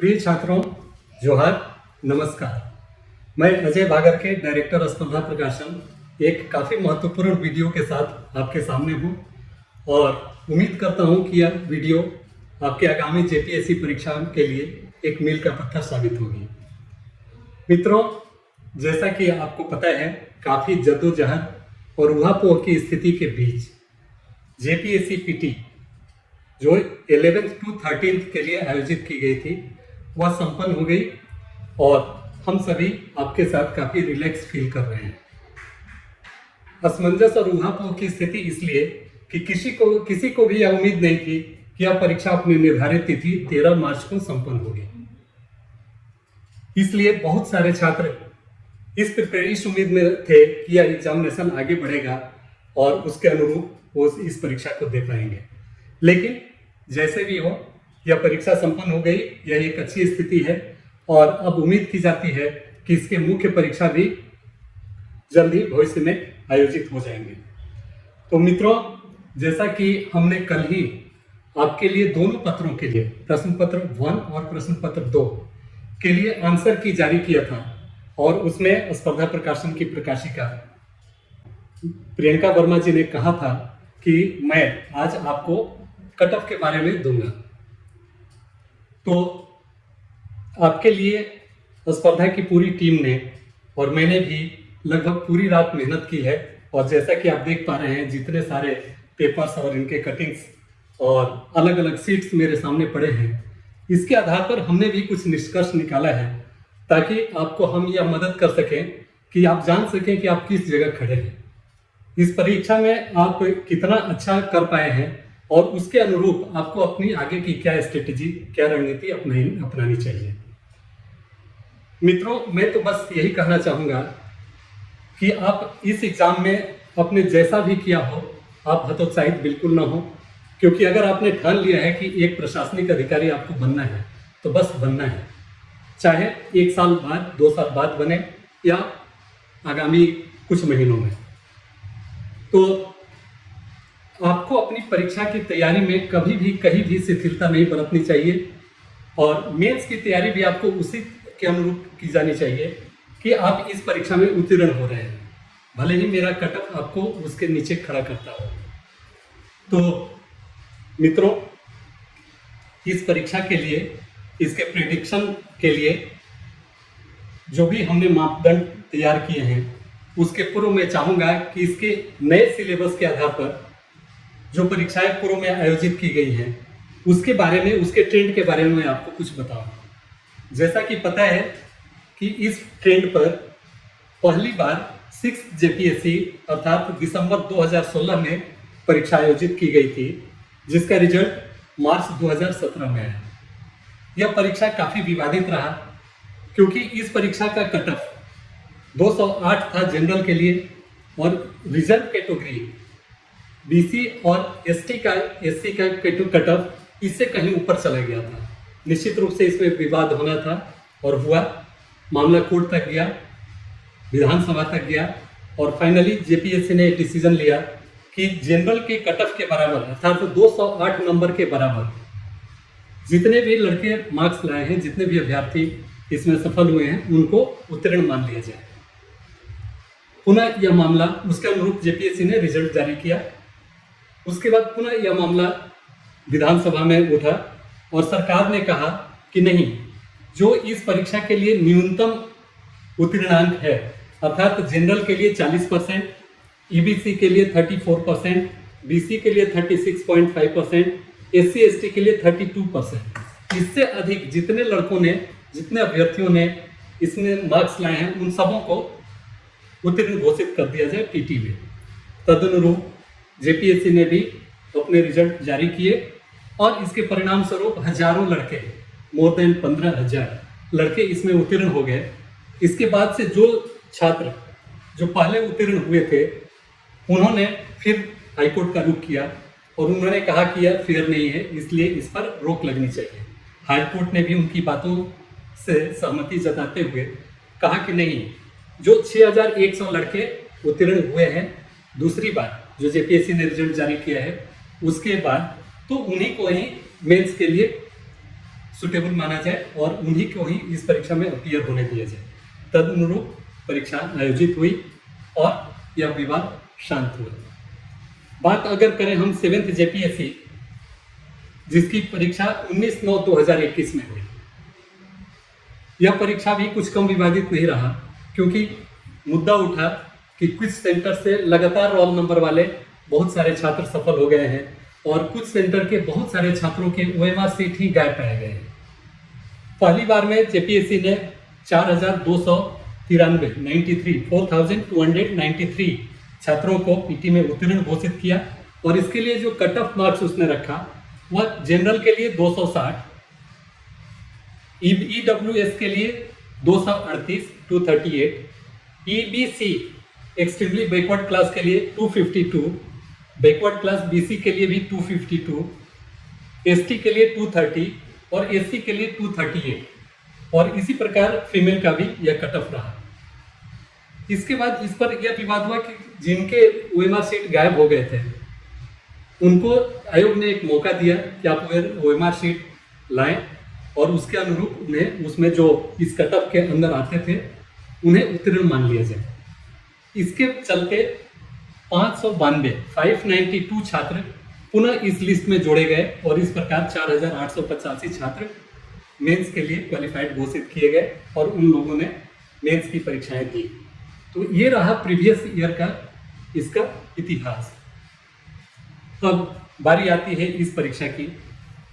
प्रिय छात्रों, जोहार, नमस्कार। मैं अजय भागर के डायरेक्टर स्पर्धा प्रकाशन एक काफ़ी महत्वपूर्ण वीडियो के साथ आपके सामने हूँ और उम्मीद करता हूँ कि यह वीडियो आपके आगामी जेपीएससी परीक्षा के लिए एक मील का पत्थर साबित होगी। मित्रों, जैसा कि आपको पता है, काफ़ी जद्दोजहद और उहापोह की स्थिति के बीच जेपीएससी पीटी जो 11th to 13th के लिए आयोजित की गई थी वह संपन्न हो गई और हम सभी आपके साथ काफ़ी रिलैक्स फील कर रहे हैं। असमंजस और उहापोह की स्थिति इसलिए कि किसी को भी यह उम्मीद नहीं थी कि यह परीक्षा अपनी निर्धारित तिथि 13 मार्च को संपन्न होगी। इसलिए बहुत सारे छात्र इस उम्मीद में थे कि यह एग्जामिनेशन आगे बढ़ेगा और उसके अनुरूप वो इस परीक्षा को दे पाएंगे। लेकिन जैसे भी हो, यह परीक्षा संपन्न हो गई। यह एक अच्छी स्थिति है और अब उम्मीद की जाती है कि इसके मुख्य परीक्षा भी जल्द ही भविष्य में आयोजित हो जाएंगे। तो मित्रों, जैसा कि हमने कल ही आपके लिए दोनों पत्रों के लिए प्रश्न पत्र 1 और प्रश्न पत्र 2 के लिए आंसर की जारी किया था और उसमें स्पर्धा प्रकाशन की प्रकाशिका प्रियंका वर्मा जी ने कहा था कि मैं आज आपको कट ऑफ के बारे में दूंगा। तो आपके लिए स्पर्धा की पूरी टीम ने और मैंने भी लगभग पूरी रात मेहनत की है और जैसा कि आप देख पा रहे हैं, जितने सारे पेपर्स और इनके कटिंग्स और अलग अलग सीट्स मेरे सामने पड़े हैं, इसके आधार पर हमने भी कुछ निष्कर्ष निकाला है ताकि आपको हम यह मदद कर सकें कि आप जान सकें कि आप किस जगह खड़े हैं। इस परीक्षा में आप कितना अच्छा कर पाए हैं और उसके अनुरूप आपको अपनी आगे की क्या स्ट्रेटेजी, क्या रणनीति अपनानी चाहिए। मित्रों, मैं तो बस यही कहना चाहूँगा कि आप इस एग्ज़ाम में अपने जैसा भी किया हो, आप हतोत्साहित बिल्कुल ना हो, क्योंकि अगर आपने ठान लिया है कि एक प्रशासनिक अधिकारी आपको बनना है तो बस बनना है, चाहे 1 साल बाद, 2 साल बाद बने या आगामी कुछ महीनों में। तो आपको अपनी परीक्षा की तैयारी में कभी भी कहीं भी शिथिलता नहीं बरतनी चाहिए और मेंस की तैयारी भी आपको उसी के अनुरूप की जानी चाहिए कि आप इस परीक्षा में उत्तीर्ण हो रहे हैं, भले ही मेरा कट ऑफ आपको उसके नीचे खड़ा करता हो। तो मित्रों, इस परीक्षा के लिए, इसके प्रेडिक्शन के लिए जो भी हमने मापदंड तैयार किए हैं, उसके पूर्व मैं चाहूँगा कि इसके नए सिलेबस के आधार पर जो परीक्षाएं पूर्व में आयोजित की गई हैं उसके बारे में, उसके ट्रेंड के बारे में मैं आपको कुछ बताऊं। जैसा कि पता है कि इस ट्रेंड पर पहली बार 6th जेपीएससी अर्थात दिसंबर 2016 में परीक्षा आयोजित की गई थी, जिसका रिजल्ट मार्च 2017 में आया। यह परीक्षा काफ़ी विवादित रहा क्योंकि इस परीक्षा का कट ऑफ 208 था जनरल के लिए और रिजर्व कैटेगरी बीसी और एससी का कट ऑफ इससे कहीं ऊपर चला गया था। निश्चित रूप से इसमें विवाद होना था और हुआ, मामला कोर्ट तक गया, विधानसभा तक गया और फाइनली जेपीएससी ने डिसीजन लिया कि जनरल के कट ऑफ के बराबर अर्थात 208 नंबर के बराबर जितने भी लड़के मार्क्स लाए हैं, जितने भी अभ्यर्थी इसमें सफल हुए हैं, उनको उत्तीर्ण मान लिया जाए। पुनः यह मामला, उसके अनुरूप जेपीएससी ने रिजल्ट जारी किया। उसके बाद पुनः यह मामला विधानसभा में उठा और सरकार ने कहा कि नहीं, जो इस परीक्षा के लिए न्यूनतम उत्तीर्णांक है अर्थात जनरल के लिए 40%, ईबीसी के लिए 34%, बीसी के लिए 36.5%, एससी एसटी के लिए 32%, इससे अधिक जितने लड़कों ने, जितने अभ्यर्थियों ने इसमें मार्क्स लाए हैं, उन सबों को उत्तीर्ण घोषित कर दिया जाए पीटी में। तदनुरूप जेपीएससी ने भी अपने रिजल्ट जारी किए और इसके परिणाम स्वरूप हजारों लड़के, मोर देन 15,000 लड़के इसमें उत्तीर्ण हो गए। इसके बाद से जो छात्र जो पहले उत्तीर्ण हुए थे, उन्होंने फिर हाईकोर्ट का रुख किया और उन्होंने कहा कि यह फेयर नहीं है, इसलिए इस पर रोक लगनी चाहिए। हाईकोर्ट ने भी उनकी बातों से सहमति जताते हुए कहा कि नहीं, जो 6,100 लड़के उत्तीर्ण हुए हैं दूसरी बार जो जेपीएससी ने रिजल्ट जारी किया है उसके बाद, तो उन्हीं को ही मेंस के लिए सुटेबल माना जाए और उन्हीं को ही इस परीक्षा में अपीयर होने दिया जाए। तदनुरूप परीक्षा आयोजित हुई और यह विवाद शांत हुआ। बात अगर करें हम 7th जेपीएससी, जिसकी परीक्षा 19/9/2021 में हुई, यह परीक्षा भी कुछ कम विवादित नहीं रहा, क्योंकि मुद्दा उठा कि कुछ सेंटर से लगातार रोल नंबर वाले बहुत सारे छात्र सफल हो गए हैं और कुछ सेंटर के बहुत सारे छात्रों के OMR सीट ही गायब पाए गए हैं। पहली बार में जेपीएससी ने 4,293 छात्रों को पीटी में उत्तीर्ण घोषित किया और इसके लिए जो कट ऑफ मार्क्स उसने रखा वह जनरल के लिए 260, ईडब्ल्यूएस के लिए 238, ईबीसी एक्सट्रीमली बैकवर्ड क्लास के लिए 252, बैकवर्ड क्लास बीसी के लिए भी 252, एसटी के लिए 230 और एससी के लिए 238 और इसी प्रकार फीमेल का भी यह कट ऑफ रहा। इसके बाद इस पर यह विवाद हुआ कि जिनके OMR सीट गायब हो गए थे उनको आयोग ने एक मौका दिया कि आप OMR सीट लाएं और उसके अनुरूप उन्हें उसमें जो इस कट ऑफ के अंदर आते थे उन्हें उत्तीर्ण मान लिया जाए। इसके चलते 592 छात्र पुनः इस लिस्ट में जोड़े गए और इस प्रकार 4,885 छात्र मेंस के लिए क्वालिफाइड घोषित किए गए और उन लोगों ने मेंस की परीक्षाएं दी। तो ये रहा प्रीवियस ईयर का इसका इतिहास। अब बारी आती है इस परीक्षा की।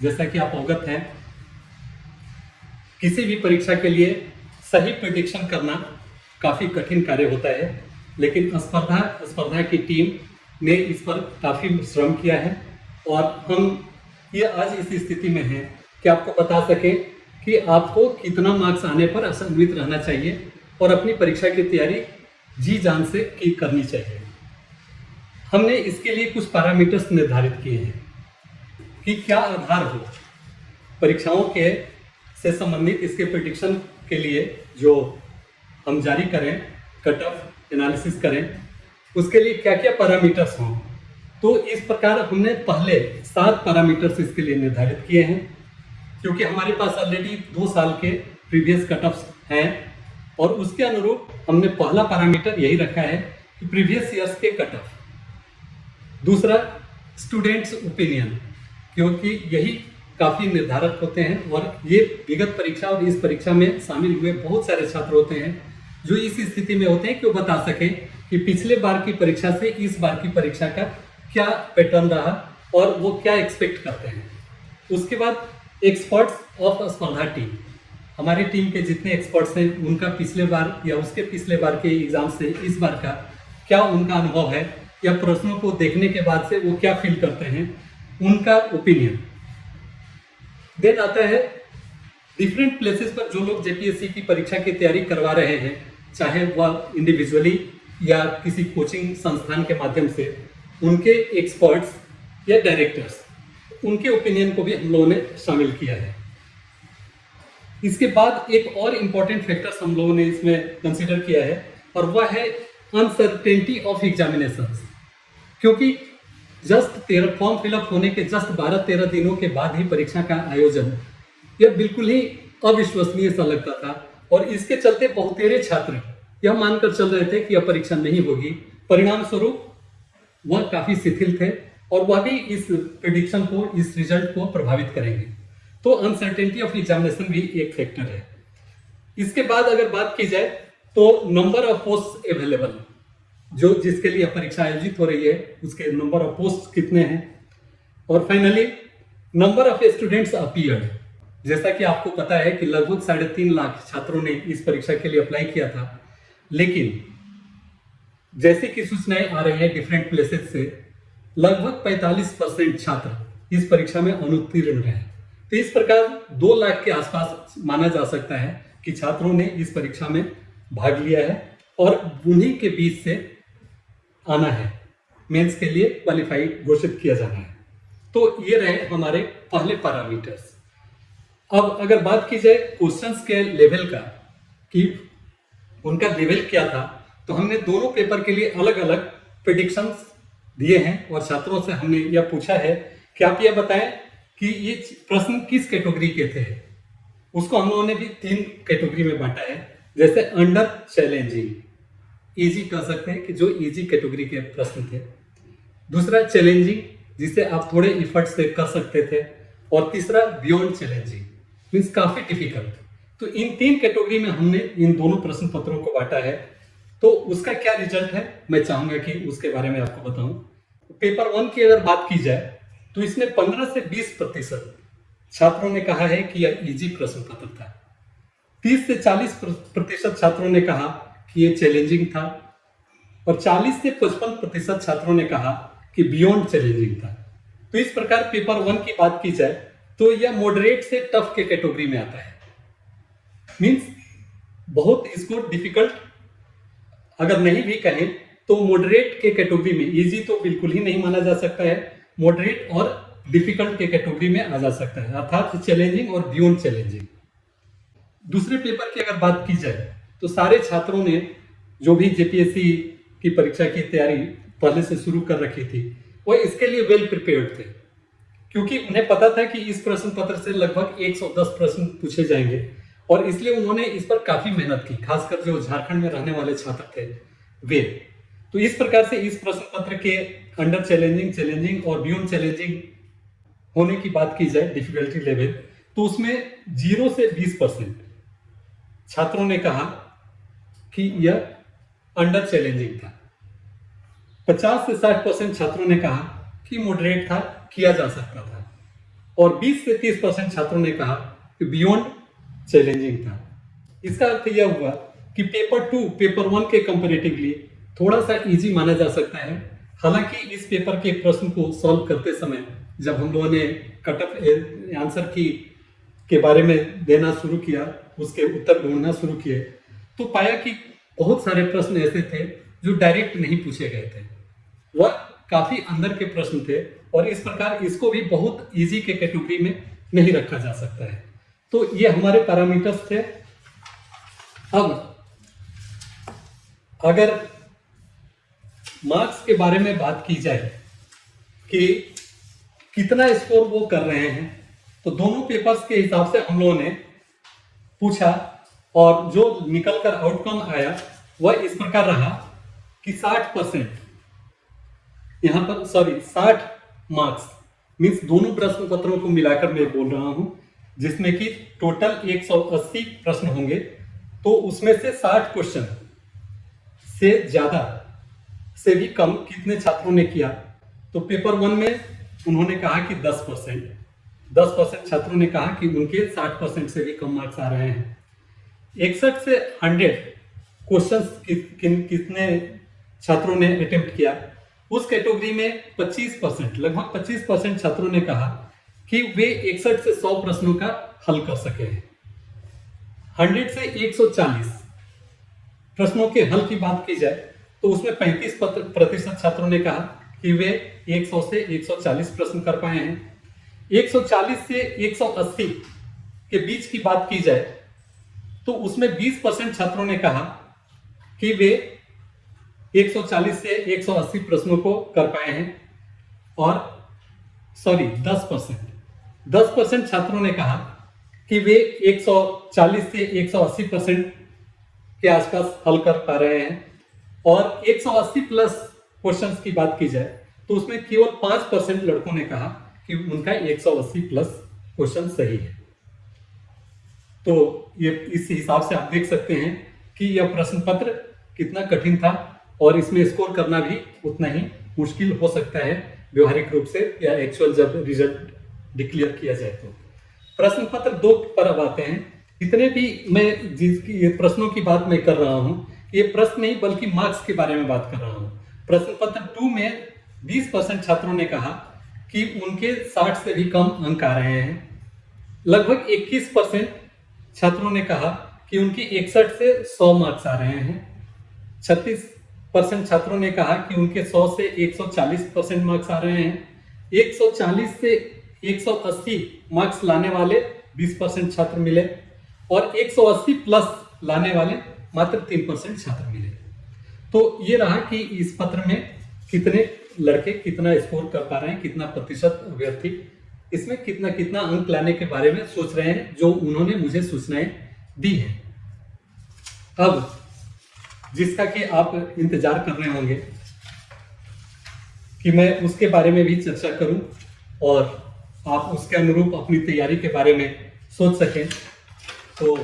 जैसा कि आप अवगत हैं, किसी भी परीक्षा के लिए सही प्रेडिक्शन करना काफ़ी कठिन कार्य होता है, लेकिन स्पर्धा की टीम ने इस पर काफ़ी श्रम किया है और हम ये आज इस स्थिति में हैं कि आपको बता सकें कि आपको कितना मार्क्स आने पर आशान्वित रहना चाहिए और अपनी परीक्षा की तैयारी जी जान से करनी चाहिए। हमने इसके लिए कुछ पैरामीटर्स निर्धारित किए हैं कि क्या आधार हो परीक्षाओं के से संबंधित इसके प्रेडिक्शन के लिए जो हम जारी करें, कट ऑफ एनालिसिस करें, उसके लिए क्या क्या पैरामीटर्स हों। तो इस प्रकार हमने पहले 7 पैरामीटर्स इसके लिए निर्धारित किए हैं, क्योंकि हमारे पास ऑलरेडी 2 साल के प्रीवियस कट ऑफ्स हैं और उसके अनुरूप हमने पहला पैरामीटर यही रखा है कि प्रीवियस ईयर्स के कट ऑफ। दूसरा, स्टूडेंट्स ओपिनियन, क्योंकि यही काफ़ी निर्धारक होते हैं और ये विगत परीक्षा और इस परीक्षा में शामिल हुए बहुत सारे छात्र होते हैं जो इस स्थिति में होते हैं कि वो बता सकें कि पिछले बार की परीक्षा से इस बार की परीक्षा का क्या पैटर्न रहा और वो क्या एक्सपेक्ट करते हैं। उसके बाद एक्सपर्ट्स ऑफ स्पर्धा टीम, हमारी टीम के जितने एक्सपर्ट्स हैं उनका पिछले बार या उसके पिछले बार के एग्जाम से इस बार का क्या उनका अनुभव है या प्रश्नों को देखने के बाद से वो क्या फील करते हैं, उनका ओपिनियन। देन आता है डिफरेंट प्लेसेस पर जो लोग जेपीएससी की परीक्षा की तैयारी करवा रहे हैं, चाहे वह इंडिविजुअली या किसी कोचिंग संस्थान के माध्यम से, उनके एक्सपर्ट्स या डायरेक्टर्स, उनके ओपिनियन को भी हम लोगों ने शामिल किया है। इसके बाद एक और इम्पॉर्टेंट फैक्टर्स हम लोगों ने इसमें कंसीडर किया है और वह है अनसर्टेनिटी ऑफ एग्जामिनेशंस, क्योंकि जस्ट फॉर्म फिलअप होने के जस्ट 12-13 दिनों के बाद ही परीक्षा का आयोजन, यह बिल्कुल ही अविश्वसनीय सा लगता था और इसके चलते बहुतेरे छात्र यह मानकर चल रहे थे कि यह परीक्षा नहीं होगी। परिणाम स्वरूप वह काफ़ी शिथिल थे और वह भी इस प्रेडिक्शन को, इस रिजल्ट को प्रभावित करेंगे। तो अनसर्टेनिटी ऑफ एग्जामिनेशन भी एक फैक्टर है। इसके बाद अगर बात की जाए तो नंबर ऑफ पोस्ट अवेलेबल, जो जिसके लिए परीक्षा आयोजित हो रही है उसके नंबर ऑफ पोस्ट कितने हैं। और finally number of students appeared, जैसा कि आपको पता है कि लगभग 3.5 लाख छात्रों ने इस परीक्षा के लिए अप्लाई किया था, लेकिन जैसे कि सूचनाएं आ रही है डिफरेंट प्लेसेस से, लगभग 45% छात्र इस परीक्षा में अनुत्तीर्ण रहे। तो इस प्रकार 2 लाख के आसपास माना जा सकता है कि छात्रों ने इस परीक्षा में भाग लिया है और उन्हीं के बीच से आना है, मेंस के लिए क्वालिफाइड घोषित किया जाना है। तो ये रहे हमारे पहले पैरामीटर्स। अब अगर बात की जाए क्वेश्चंस के लेवल का कि उनका लेवल क्या था, तो हमने दोनों पेपर के लिए अलग अलग प्रेडिक्शंस दिए हैं और छात्रों से हमने यह पूछा है कि आप यह बताएं कि ये प्रश्न किस कैटेगरी के थे, उसको हम लोगों ने भी 3 कैटेगरी में बांटा है। जैसे अंडर चैलेंजिंग, इजी कह सकते हैं कि जो इजी कैटेगरी के प्रश्न थे। दूसरा चैलेंजिंग, जिसे आप थोड़े इफर्ट से कर सकते थे। और तीसरा बियॉन्ड चैलेंजिंग, मीन्स काफी डिफिकल्ट। तो इन 3 कैटेगरी में हमने इन दोनों प्रश्न पत्रों को बांटा है। तो उसका क्या रिजल्ट है मैं चाहूंगा कि उसके बारे में आपको बताऊं। पेपर 1 की अगर बात की जाए तो इसमें 15 से 20% छात्रों ने कहा है कि यह इजी प्रश्न पत्र था। 30 से 40% छात्रों ने कहा कि यह चैलेंजिंग था। और 40 से 55% छात्रों ने कहा कि बियॉन्ड चैलेंजिंग था। तो इस प्रकार पेपर 1 की बात की जाए तो यह मॉडरेट से टफ के कैटेगरी में आता है। मीन्स बहुत इसको डिफिकल्ट अगर नहीं भी कहें तो मॉडरेट के कैटेगरी में, इजी तो बिल्कुल ही नहीं माना जा सकता है, मॉडरेट और डिफिकल्ट के कैटेगरी में आ जा सकता है, अर्थात चैलेंजिंग और बियॉन्ड चैलेंजिंग। दूसरे पेपर की अगर बात की जाए तो सारे छात्रों ने जो भी जेपीएससी की परीक्षा की तैयारी पहले से शुरू कर रखी थी वह इसके लिए वेल प्रिपेयर्ड थे, क्योंकि उन्हें पता था कि इस प्रश्न पत्र से लगभग 110 प्रश्न पूछे जाएंगे और इसलिए उन्होंने इस पर काफी मेहनत की, खासकर जो झारखंड में रहने वाले छात्र थे वे। तो इस प्रकार से इस प्रश्न पत्र के अंडर चैलेंजिंग, चैलेंजिंग और बियॉन्ड चैलेंजिंग होने की बात की जाए डिफिकल्टी लेवल, तो उसमें 0 से 20% छात्रों ने कहा कि यह अंडर चैलेंजिंग था। 50 से 60% छात्रों ने कहा कि मॉडरेट था, किया जा सकता था। और 20 से 30% छात्रों ने कहा कि बियॉन्ड चैलेंजिंग था। इसका अर्थ यह हुआ कि पेपर 2 पेपर 1 के कंपैरेटिवली थोड़ा सा इजी माना जा सकता है। हालांकि इस पेपर के प्रश्न को सॉल्व करते समय जब हम लोगों ने कट ऑफ आंसर की के बारे में देना शुरू किया, उसके उत्तर ढूंढना शुरू किए, तो पाया कि बहुत सारे प्रश्न ऐसे थे जो डायरेक्ट नहीं पूछे गए थे, वह काफी अंदर के प्रश्न थे और इस प्रकार इसको भी बहुत इजी के कैटेगरी में नहीं रखा जा सकता है। तो ये हमारे पैरामीटर्स थे। अब अगर मार्क्स के बारे में बात की जाए कि कितना स्कोर वो कर रहे हैं, तो दोनों पेपर्स के हिसाब से हम लोगों ने पूछा और जो निकलकर आउटकम आया वह इस प्रकार रहा कि 60% यहां पर 60 मार्क्स, मीन्स दोनों प्रश्न पत्रों को मिलाकर मैं बोल रहा हूं, जिसमें कि टोटल 180 प्रश्न होंगे, तो उसमें से 60 क्वेश्चन से ज्यादा से भी कम कितने छात्रों ने किया। तो पेपर 1 में उन्होंने कहा कि 10% छात्रों ने कहा कि उनके 60% से भी कम मार्क्स आ रहे हैं। 61 से 100 क्वेश्चंस कितने छात्रों ने अटेम्प्ट किया, उस कैटेगरी में 25%, लगभग 25% छात्रों ने कहा कि वे 61 से 100 प्रश्नों का हल कर सके हैं। 100 से 140 प्रश्नों के हल की बात की जाए तो उसमें 35% छात्रों ने कहा कि वे 100 से 140 प्रश्न कर पाए हैं। 140 से 180 के बीच की बात की जाए तो उसमें 20% छात्रों ने कहा कि वे 140 से 180 प्रश्नों को कर पाए हैं। और 10% छात्रों ने कहा कि वे 140 से 180% के आसपास हल कर पा रहे हैं। और 180 प्लस क्वेश्चंस की बात की जाए तो उसमें केवल 5% लड़कों ने कहा कि उनका 180 प्लस क्वेश्चन सही है। तो ये इस हिसाब से आप देख सकते हैं कि यह प्रश्न पत्र कितना कठिन था और इसमें स्कोर करना भी उतना ही मुश्किल हो सकता है व्यवहारिक रूप से या एक्चुअल जब रिजल्ट डिक्लेयर किया जाए तो। प्रश्न पत्र 2 पर अब आते हैं। जितने भी मैं जिसकी ये प्रश्नों की बात मैं कर रहा हूं, ये प्रश्न नहीं बल्कि मार्क्स के बारे में बात कर रहा हूं। प्रश्न पत्र 2 में 20% छात्रों ने कहा कि उनके 60 से भी कम अंक आ रहे हैं। लगभग 21% छात्रों ने कहा कि उनके 61 से 100 मार्क्स आ रहे हैं। 36% छात्रों ने कहा कि उनके 100 से 140% मार्क्स आ रहे हैं। 140 से 180 मार्क्स लाने वाले 20% छात्र मिले और 180 प्लस लाने वाले मात्र 3% छात्र मिले। तो ये रहा कि इस पत्र में कितने लड़के कितना स्कोर कर पा रहे हैं, कितना प्रतिशत अभ्यर्थी इसमें कितना कितना अंक लाने के बारे में सोच रहे हैं, जो उन्होंने मुझे सूचनाएं दी है। अब जिसका कि आप इंतजार कर रहे होंगे कि मैं उसके बारे में भी चर्चा करूं और आप उसके अनुरूप अपनी तैयारी के बारे में सोच सकें, तो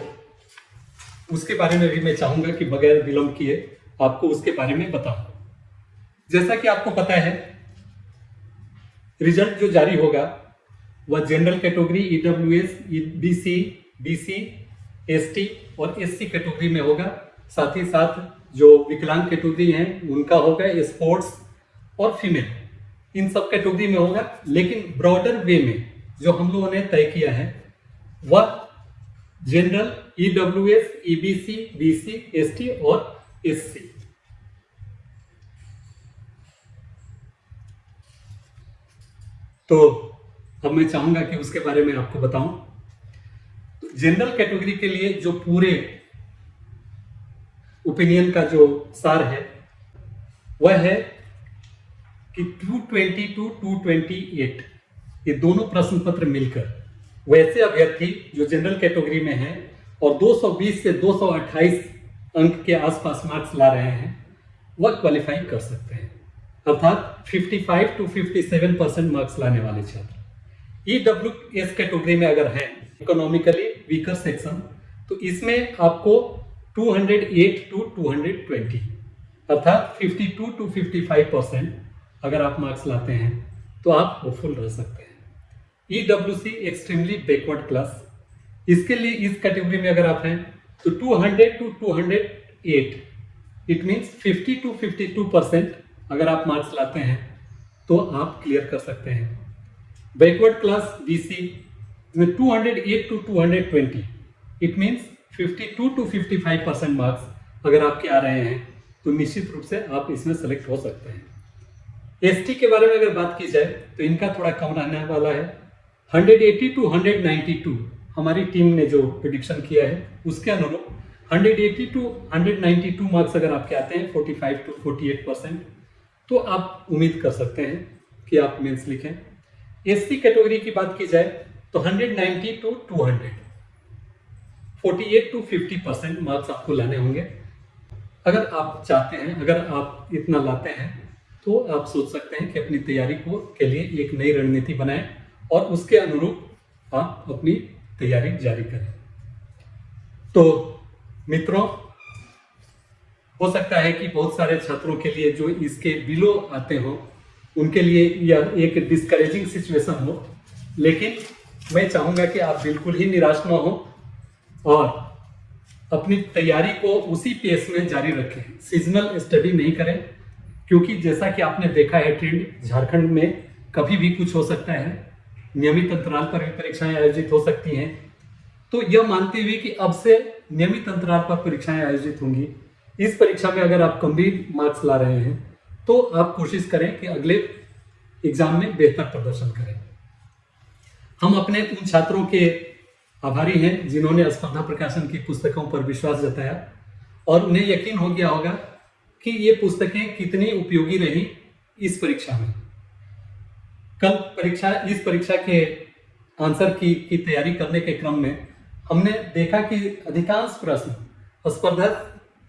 उसके बारे में भी मैं चाहूंगा कि बगैर विलंब किए आपको उसके बारे में बताऊं। जैसा कि आपको पता है, रिजल्ट जो जारी होगा वह general category EWS, BC, BC, ST और एससी कैटेगरी में होगा। साथ ही साथ जो विकलांग कैटेगरी हैं उनका होगा, स्पोर्ट्स और फीमेल, इन सब कैटेगरी में होगा। लेकिन ब्रॉडर वे में जो हम लोगों ने तय किया है वह general, EWS, EBC, BC, ST और एससी। तो अब मैं चाहूंगा कि उसके बारे में आपको बताऊं। तो जनरल कैटेगरी के लिए जो पूरे ओपिनियन का जो सार है वह है कि 220 टू 228 ये दोनों प्रश्न पत्र मिलकर वैसे अभ्यर्थी जो जनरल कैटेगरी में हैं और 220 से 228 अंक के आसपास मार्क्स ला रहे हैं वह क्वालिफाई कर सकते हैं, अर्थात 55 टू 57% मार्क्स लाने वाले छात्र। ईडब्ल्यूएस कैटेगरी में अगर है, इकोनॉमिकली वीकर सेक्शन, तो इसमें आपको 208 टू 220 अर्थात 52 टू 55% अगर आप मार्क्स लाते हैं तो आप होपफुल रह सकते हैं। ईडब्ल्यूसी एक्सट्रीमली बैकवर्ड क्लास, इसके लिए इस कैटेगरी में अगर आप हैं तो 200 टू 208 इट मीन्स 50 टू 52% अगर आप मार्क्स लाते हैं तो आप क्लियर कर सकते हैं। बैकवर्ड क्लास बीसी में 208 to 220 it means 52 to 55% marks अगर आपके आ रहे हैं तो निश्चित रूप से आप इसमें सेलेक्ट हो सकते हैं। एसटी के बारे में अगर बात की जाए तो इनका थोड़ा कम रहने वाला है। 180 टू 192 हमारी टीम ने जो प्रेडिक्शन किया है उसके अनुरूप 180 टू 192 मार्क्स अगर आपके आते हैं 45 टू 48% तो आप उम्मीद कर सकते हैं कि आप मेंस लिखें। एससी कैटेगरी की बात की जाए तो 190 टू 200 48 टू 50% मार्क्स आपको लाने होंगे। अगर आप चाहते हैं, अगर आप इतना लाते हैं तो आप सोच सकते हैं कि अपनी तैयारी को के लिए एक नई रणनीति बनाएं और उसके अनुरूप आप अपनी तैयारी जारी करें। तो मित्रों, हो सकता है कि बहुत सारे छात्रों के लिए जो इसके बिलो आते हो उनके लिए यह एक डिस्करेजिंग सिचुएशन हो, लेकिन मैं चाहूंगा कि आप बिल्कुल ही निराश न हो और अपनी तैयारी को उसी पेस में जारी रखें। सीजनल स्टडी नहीं करें, क्योंकि जैसा कि आपने देखा है ट्रेंड, झारखंड में कभी भी कुछ हो सकता है, नियमित अंतराल पर भी परीक्षाएं आयोजित हो सकती हैं। तो यह मानते हुए कि अब से नियमित अंतराल पर परीक्षाएं आयोजित होंगी, इस परीक्षा में अगर आप गंभीर मार्क्स ला रहे हैं तो आप कोशिश करें कि अगले एग्जाम में बेहतर प्रदर्शन करें। हम अपने उन छात्रों के आभारी हैं जिन्होंने स्पर्धा प्रकाशन की पुस्तकों पर विश्वास जताया और उन्हें यकीन हो गया होगा कि ये पुस्तकें कितनी उपयोगी रही इस परीक्षा में। कल इस परीक्षा के आंसर की तैयारी करने के क्रम में हमने देखा कि अधिकांश प्रश्न स्पर्धा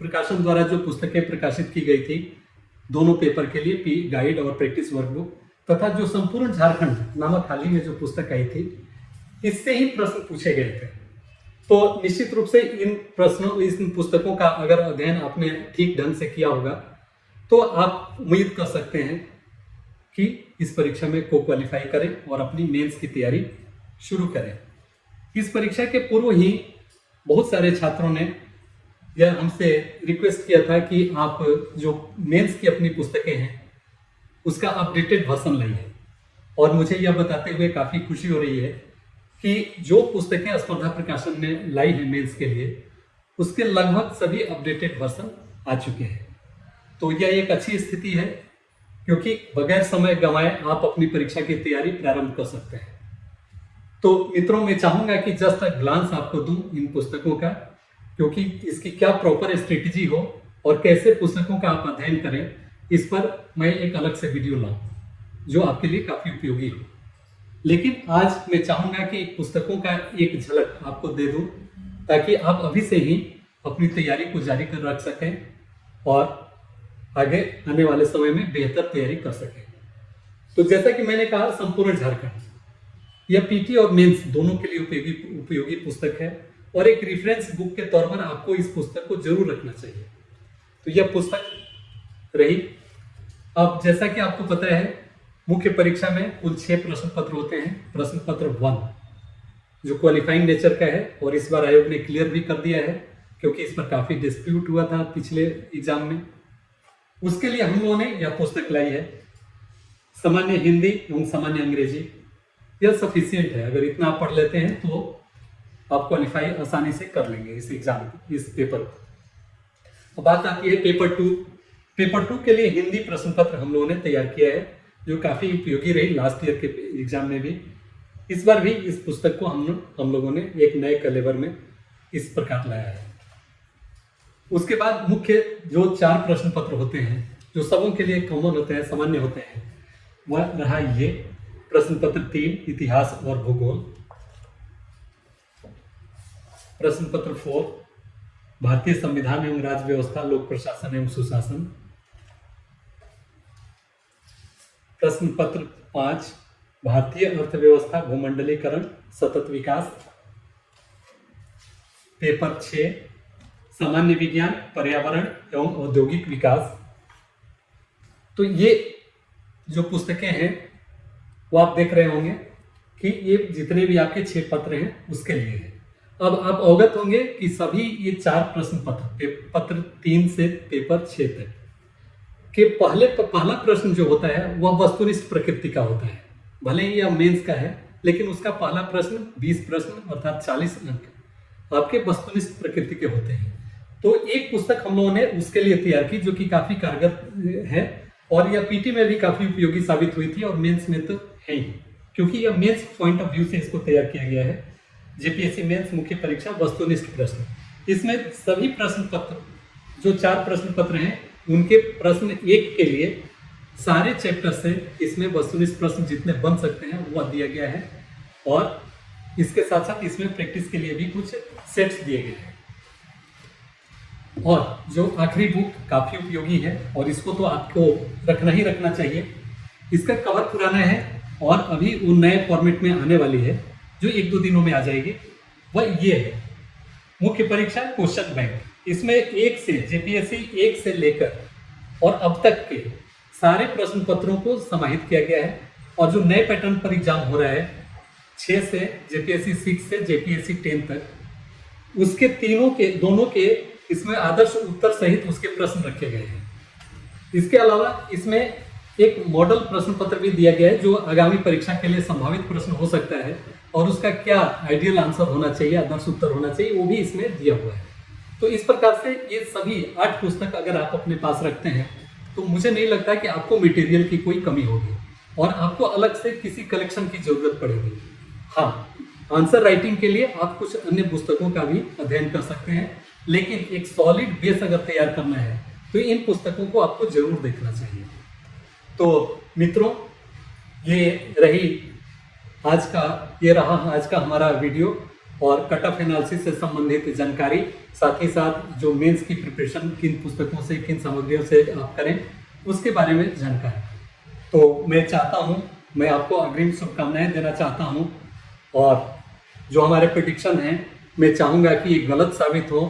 प्रकाशन द्वारा जो पुस्तकें प्रकाशित की गई थी दोनों पेपर के लिए, पी गाइड और प्रैक्टिस वर्कबुक, तथा जो संपूर्ण झारखंड नामक हाल ही में जो पुस्तक आई थी, इससे ही प्रश्न पूछे गए थे। तो निश्चित रूप से इन पुस्तकों का अगर अध्ययन आपने ठीक ढंग से किया होगा तो आप उम्मीद कर सकते हैं कि इस परीक्षा में को क्वालिफाई करें और अपनी मेंस की तैयारी शुरू करें। इस परीक्षा के पूर्व ही बहुत सारे छात्रों ने यह हमसे रिक्वेस्ट किया था कि आप जो मेंस की अपनी पुस्तकें हैं उसका अपडेटेड वर्जन लाइए, और मुझे यह बताते हुए काफ़ी खुशी हो रही है कि जो पुस्तकें स्पर्धा प्रकाशन ने लाई है मेंस के लिए उसके लगभग सभी अपडेटेड वर्जन आ चुके हैं। तो यह एक अच्छी स्थिति है, क्योंकि बगैर समय गंवाए आप अपनी परीक्षा की तैयारी प्रारंभ कर सकते हैं। तो मित्रों, मैं चाहूंगा कि जस्ट अ ग्लांस आपको दूं इन पुस्तकों का, क्योंकि इसकी क्या प्रॉपर स्ट्रेटेजी हो और कैसे पुस्तकों का आप अध्ययन करें, इस पर मैं एक अलग से वीडियो लाऊं जो आपके लिए काफ़ी उपयोगी हो। लेकिन आज मैं चाहूँगा कि पुस्तकों का एक झलक आपको दे दूँ, ताकि आप अभी से ही अपनी तैयारी को जारी कर रख सकें और आगे आने वाले समय में बेहतर तैयारी कर सकें। तो जैसा कि मैंने कहा, संपूर्ण झारखंड यह पीटी और मेंस दोनों के लिए उपयोगी पुस्तक है और एक रेफरेंस बुक के तौर पर आपको इस पुस्तक को जरूर रखना चाहिए। तो यह पुस्तक रही। अब जैसा कि आपको पता है, मुख्य परीक्षा में कुल 6 प्रश्न पत्र होते हैं। प्रश्न पत्र 1 जो क्वालिफाइंग नेचर का है और इस बार आयोग ने क्लियर भी कर दिया है, क्योंकि इस पर काफी डिस्प्यूट हुआ था पिछले एग्जाम में। उसके लिए हम लोगों ने यह पुस्तक लाई है। सामान्य हिंदी एवं सामान्य अंग्रेजी यह सफिशियंट है। अगर इतना आप पढ़ लेते हैं तो आप क्वालिफाई आसानी से कर लेंगे इस एग्जाम, इस पेपर को। अब बात आती है पेपर 2। पेपर 2 के लिए हिंदी प्रश्न पत्र हम लोगों ने तैयार किया है, जो काफी उपयोगी रही लास्ट ईयर के एग्जाम में भी। इस बार भी इस पुस्तक को हम लोगों ने एक नए कलेवर में इस प्रकार लाया है। उसके बाद मुख्य जो 4 प्रश्न पत्र होते हैं, जो सबों के लिए कॉमन होते हैं, सामान्य होते हैं, वह रहा ये प्रश्न पत्र 3 इतिहास और भूगोल, प्रश्न पत्र 4 भारतीय संविधान एवं राज्य व्यवस्था, लोक प्रशासन एवं सुशासन, प्रश्न पत्र 5 भारतीय अर्थव्यवस्था, भूमंडलीकरण, सतत विकास, पेपर 6 सामान्य विज्ञान, पर्यावरण एवं औद्योगिक विकास। तो ये जो पुस्तकें हैं वो आप देख रहे होंगे कि ये जितने भी आपके 6 पत्र हैं उसके लिए है। अब आप अवगत होंगे कि सभी ये 4 प्रश्न पत्र, पत्र 3 से पेपर 6 तक के पहला प्रश्न जो होता है वह वस्तुनिष्ठ प्रकृति का होता है। भले ही यह मेंस का है, लेकिन उसका पहला प्रश्न 20 प्रश्न अर्थात 40 अंक आपके वस्तुनिष्ठ प्रकृति के होते हैं। तो एक पुस्तक हम लोगों ने उसके लिए तैयार की, जो कि काफी कारगर है और यह पीटी में भी काफी उपयोगी साबित हुई थी और मेंस में तो है ही, क्योंकि यह मेंस पॉइंट ऑफ व्यू से इसको तैयार किया गया है। जेपीएससी मेंस मुख्य परीक्षा वस्तुनिष्ठ प्रश्न, इसमें सभी प्रश्न पत्र जो 4 प्रश्न पत्र हैं उनके प्रश्न 1 के लिए सारे चैप्टर से इसमें वस्तुनिष्ठ प्रश्न जितने बन सकते हैं वह दिया गया है और इसके साथ साथ इसमें प्रैक्टिस के लिए भी कुछ सेट्स दिए गए हैं। और जो आखिरी बुक काफी उपयोगी है और इसको तो आपको रखना ही रखना चाहिए। इसका कवर पुराना है और अभी वो नए फॉर्मेट में आने वाली है, जो 1-2 दिनों में आ जाएगी। वह ये है मुख्य परीक्षा क्वेश्चन बैंक। इसमें जेपीएससी 1 से लेकर और अब तक के सारे प्रश्न पत्रों को समाहित किया गया है। और जो नए पैटर्न पर एग्जाम हो रहा है 6 से जेपीएससी 6 से जेपीएससी 10 तक, उसके दोनों के इसमें आदर्श उत्तर सहित उसके प्रश्न रखे गए हैं। इसके अलावा इसमें एक मॉडल प्रश्न पत्र भी दिया गया है, जो आगामी परीक्षा के लिए संभावित प्रश्न हो सकता है और उसका क्या आइडियल आंसर होना चाहिए, आदर्श उत्तर होना चाहिए, वो भी इसमें दिया हुआ है। तो इस प्रकार से ये सभी 8 पुस्तक अगर आप अपने पास रखते हैं तो मुझे नहीं लगता कि आपको मटेरियल की कोई कमी होगी और आपको अलग से किसी कलेक्शन की जरूरत पड़ेगी। हाँ, आंसर राइटिंग के लिए आप कुछ अन्य पुस्तकों का भी अध्ययन कर सकते हैं, लेकिन एक सॉलिड बेस अगर तैयार करना है तो इन पुस्तकों को आपको जरूर देखना चाहिए। तो मित्रों, ये रहा आज का हमारा वीडियो और कट ऑफ एनालिसिस से संबंधित जानकारी, साथ ही साथ जो मेंस की प्रिपरेशन किन पुस्तकों से, किन सामग्रियों से आप करें उसके बारे में जानकारी। तो मैं आपको अग्रिम शुभकामनाएं देना चाहता हूं और जो हमारे प्रेडिक्शन हैं मैं चाहूँगा कि ये गलत साबित हो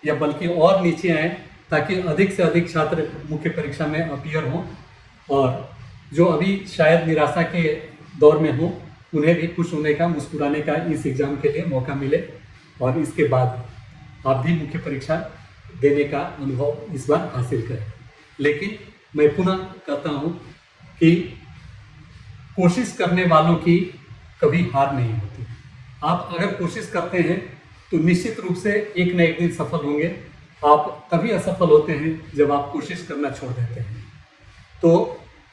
या बल्कि और नीचे आए, ताकि अधिक से अधिक छात्र मुख्य परीक्षा में अपीयर हों और जो अभी शायद निराशा के दौर में हों उन्हें भी खुश होने का, मुस्कुराने का इस एग्ज़ाम के लिए मौका मिले और इसके बाद आप भी मुख्य परीक्षा देने का अनुभव इस बार हासिल करें। लेकिन मैं पुनः कहता हूँ कि कोशिश करने वालों की कभी हार नहीं होती। आप अगर कोशिश करते हैं तो निश्चित रूप से एक न एक दिन सफल होंगे। आप तभी असफल होते हैं जब आप कोशिश करना छोड़ देते हैं। तो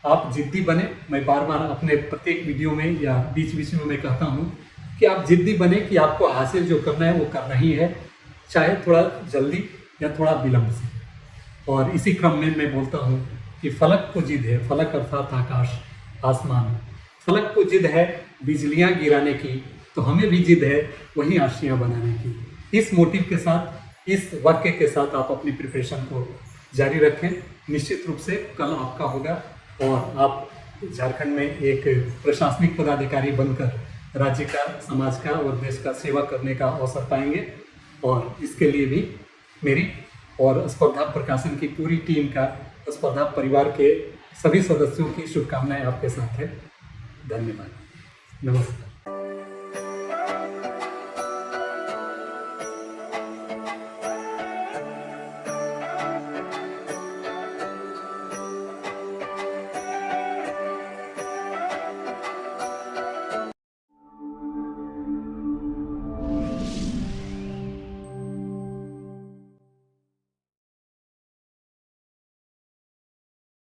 आप जिद्दी बने। मैं बार बार अपने प्रत्येक वीडियो में या बीच बीच में मैं कहता हूँ कि आप जिद्दी बने कि आपको हासिल जो करना है वो करना ही है, चाहे थोड़ा जल्दी या थोड़ा विलंब से। और इसी क्रम में मैं बोलता हूँ कि फलक को जीत है। फलक अर्थात आकाश, आसमान, फलक को जिद है बिजलियां गिराने की, तो हमें भी जिद है वही आशियां बनाने की। इस मोटिव के साथ, इस वाक्य के साथ आप अपनी प्रिपरेशन को जारी रखें। निश्चित रूप से कल आपका होगा और आप झारखंड में एक प्रशासनिक पदाधिकारी बनकर राज्य का, समाज का और देश का सेवा करने का अवसर पाएंगे। और इसके लिए भी मेरी और स्पर्धा प्रकाशन की पूरी टीम का, स्पर्धा परिवार के सभी सदस्यों की शुभकामनाएं आपके साथ है। धन्यवाद। नमस्कार।